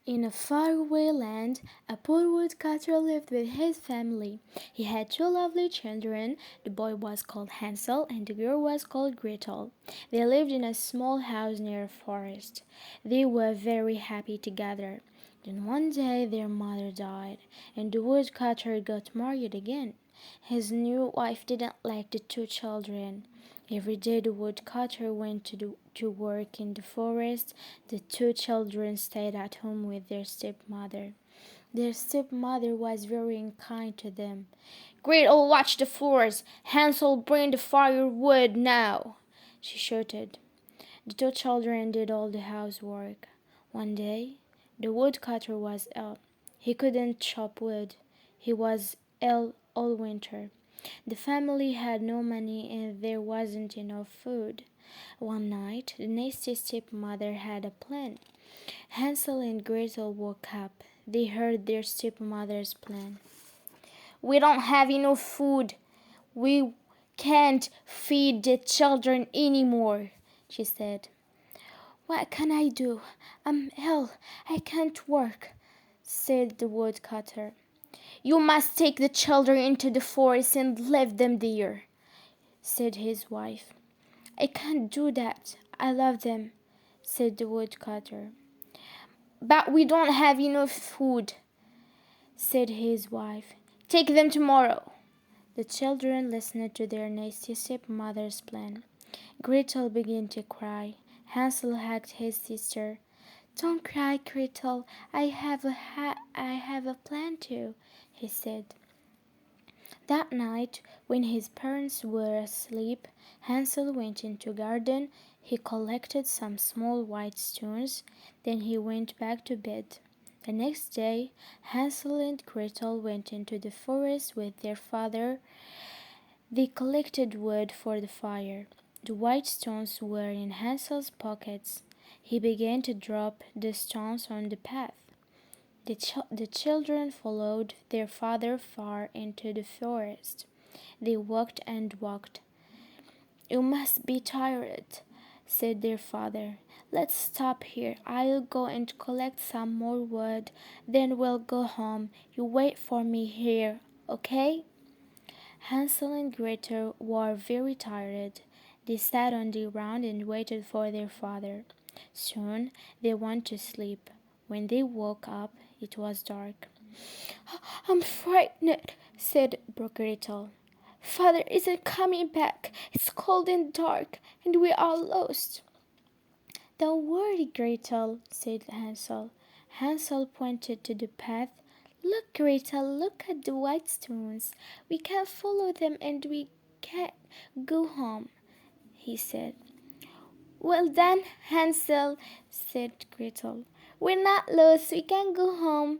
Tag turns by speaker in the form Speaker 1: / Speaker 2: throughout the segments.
Speaker 1: In a faraway land, a poor woodcutter lived with his family. He had two lovely children. The boy was called Hansel and the girl was called Gretel. They lived in a small house near a forest. They were very happy together. Then one day their mother died, and the woodcutter got married again. His new wife didn't like the two children. Every day the woodcutter went to work in the forest. The two children stayed at home with their stepmother. Their stepmother was very unkind to them. "Gretel, watch the forest. Hansel, bring the firewood now," she shouted. The two children did all the housework. One day, the woodcutter was ill. He couldn't chop wood. He was ill all winter. The family had no money and there wasn't enough food. One night, the nasty stepmother had a plan. Hansel and Gretel woke up. They heard their stepmother's plan. "We don't have enough food. We can't feed the children anymore," she said. "What can I do? I'm ill. I can't work," said the woodcutter. "You must take the children into the forest and leave them there," said his wife. "I can't do that. I love them," said the woodcutter. "But we don't have enough food," said his wife. "Take them tomorrow." The children listened to their nasty stepmother's plan. Gretel began to cry. Hansel hugged his sister. "Don't cry, Gretel. I have a plan too," he said. That night, when his parents were asleep, Hansel went into the garden. He collected some small white stones. Then he went back to bed. The next day, Hansel and Gretel went into the forest with their father. They collected wood for the fire. The white stones were in Hansel's pockets. He began to drop the stones on the path. The children followed their father far into the forest. They walked and walked. "You must be tired," said their father. "Let's stop here. I'll go and collect some more wood. Then we'll go home. You wait for me here, okay?" Hansel and Gretel were very tired. They sat on the ground and waited for their father. Soon they went to sleep. When they woke up, it was dark. "I'm frightened," said Gretel. "Father isn't coming back. It's cold and dark, and we are lost." "Don't worry, Gretel," said Hansel. Hansel pointed to the path. "Look, Gretel, look at the white stones. We can follow them and we can go home," he said. "Well done, Hansel," said Gretel. "We're not lost. We can go home."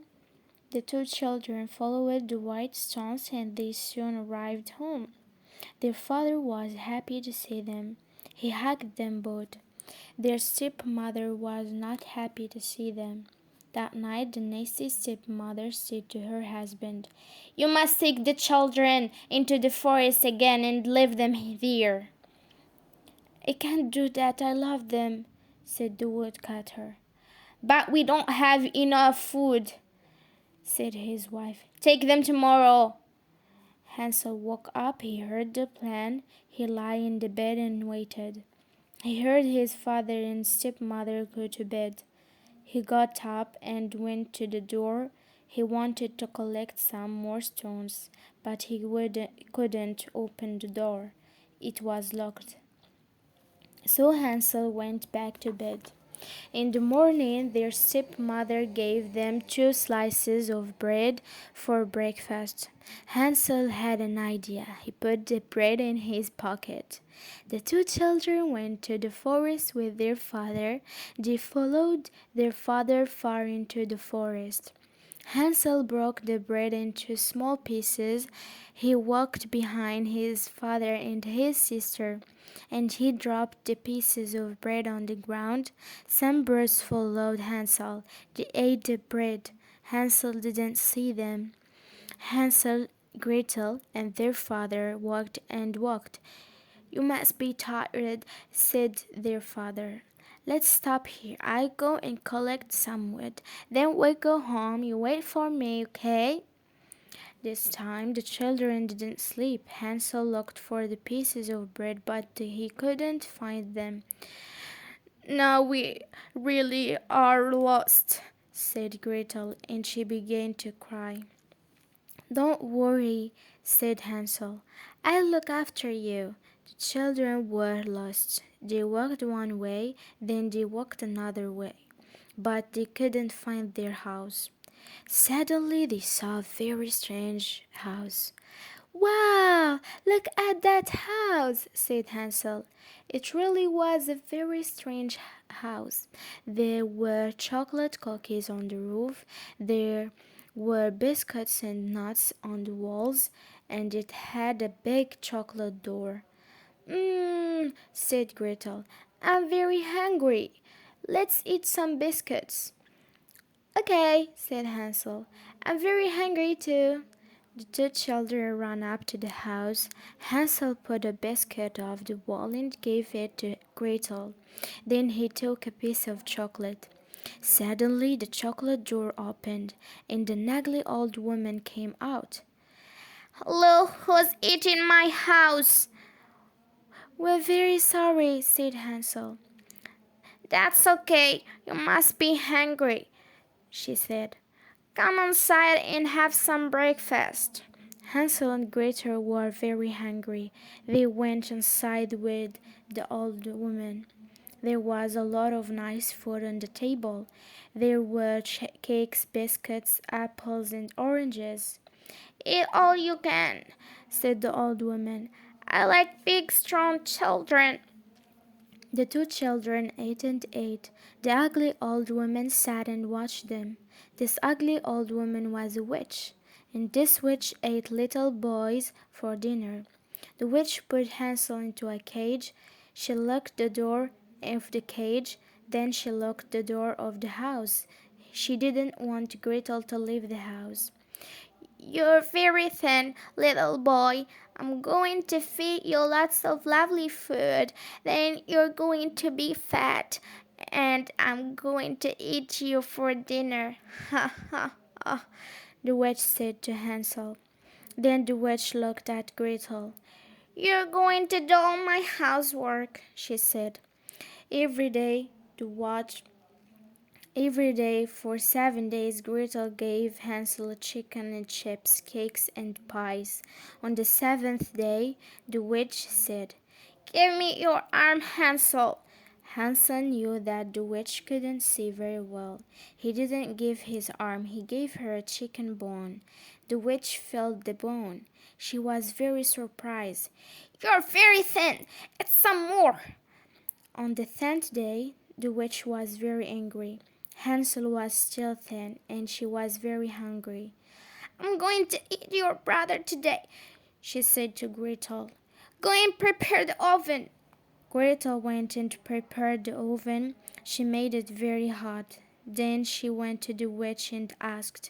Speaker 1: The two children followed the white stones and they soon arrived home. Their father was happy to see them. He hugged them both. Their stepmother was not happy to see them. That night the nasty stepmother said to her husband, "You must take the children into the forest again and leave them there." "I can't do that. I love them," said the woodcutter. "But we don't have enough food," said his wife. "Take them tomorrow." Hansel woke up. He heard the plan. He lay in the bed and waited. He heard his father and stepmother go to bed. He got up and went to the door. He wanted to collect some more stones, but he couldn't open the door. It was locked. So Hansel went back to bed. In the morning, their stepmother gave them 2 slices of bread for breakfast. Hansel had an idea. He put the bread in his pocket. The 2 children went to the forest with their father. They followed their father far into the forest. Hansel broke the bread into small pieces. He walked behind his father and his sister, and he dropped the pieces of bread on the ground. Some birds followed Hansel. They ate the bread. Hansel didn't see them. Hansel, Gretel, and their father walked and walked. "You must be tired," said their father. "Let's stop here. I go and collect some wood. Then we go home. You wait for me, okay?" This time the children didn't sleep. Hansel looked for the pieces of bread, but he couldn't find them. "Now we really are lost," said Gretel, and she began to cry. "Don't worry," said Hansel. "I'll look after you." The children were lost. They walked one way, then they walked another way, but they couldn't find their house. Suddenly they saw a very strange house. "Wow, look at that house," said Hansel. It really was a very strange house. There were chocolate cookies on the roof, there were biscuits and nuts on the walls, and it had a big chocolate door. Said Gretel. "I'm very hungry. Let's eat some biscuits." "Okay," said Hansel. "I'm very hungry too." The 2 children ran up to the house. Hansel put a biscuit off the wall and gave it to Gretel. Then he took a piece of chocolate. Suddenly the chocolate door opened, and an ugly old woman came out. "Hello, who's eating my house?" "We're very sorry," said Hansel. "That's okay. You must be hungry," she said. "Come inside and have some breakfast." Hansel and Gretel were very hungry. They went inside with the old woman. There was a lot of nice food on the table. There were cakes, biscuits, apples, and oranges. "Eat all you can," said the old woman. "I like big, strong children." The 2 children ate and ate. The ugly old woman sat and watched them. This ugly old woman was a witch, and this witch ate little boys for dinner. The witch put Hansel into a cage. She locked the door of the cage, then she locked the door of the house. She didn't want Gretel to leave the house. "You're very thin, little boy. I'm going to feed you lots of lovely food. Then you're going to be fat, and I'm going to eat you for dinner." "Ha ha ha," the witch said to Hansel. Then the witch looked at Gretel. "You're going to do all my housework," she said. Every day, the watch Every day for 7 days, Gretel gave Hansel chicken and chips, cakes and pies. On the 7th day, the witch said, "Give me your arm, Hansel." Hansel knew that the witch couldn't see very well. He didn't give his arm, he gave her a chicken bone. The witch felt the bone. She was very surprised. "You're very thin. Eat some more." On the 10th day, the witch was very angry. Hansel was still thin, and she was very hungry. "I'm going to eat your brother today," she said to Gretel. "Go and prepare the oven." Gretel went and prepared the oven. She made it very hot. Then she went to the witch and asked,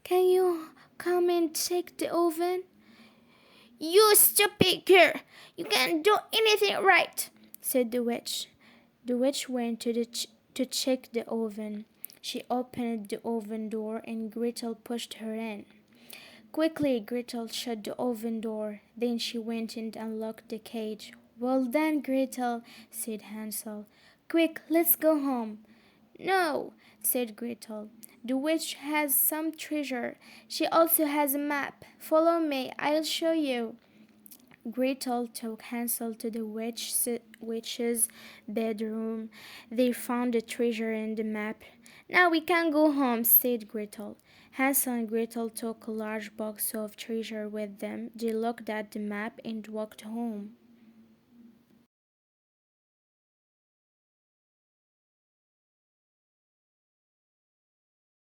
Speaker 1: "Can you come and take the oven?" "You stupid girl! You can't do anything right," said the witch. The witch went to check the oven. She opened the oven door and Gretel pushed her in. Quickly, Gretel shut the oven door. Then she went and unlocked the cage. "Well done, Gretel," said Hansel. "Quick, let's go home." "No," said Gretel. "The witch has some treasure. She also has a map. Follow me, I'll show you." Gretel took Hansel to the witch's bedroom. They found the treasure and the map. Now we can go home, said Gretel. Hansel and Gretel took a large box of treasure with them. They looked at the map and walked home.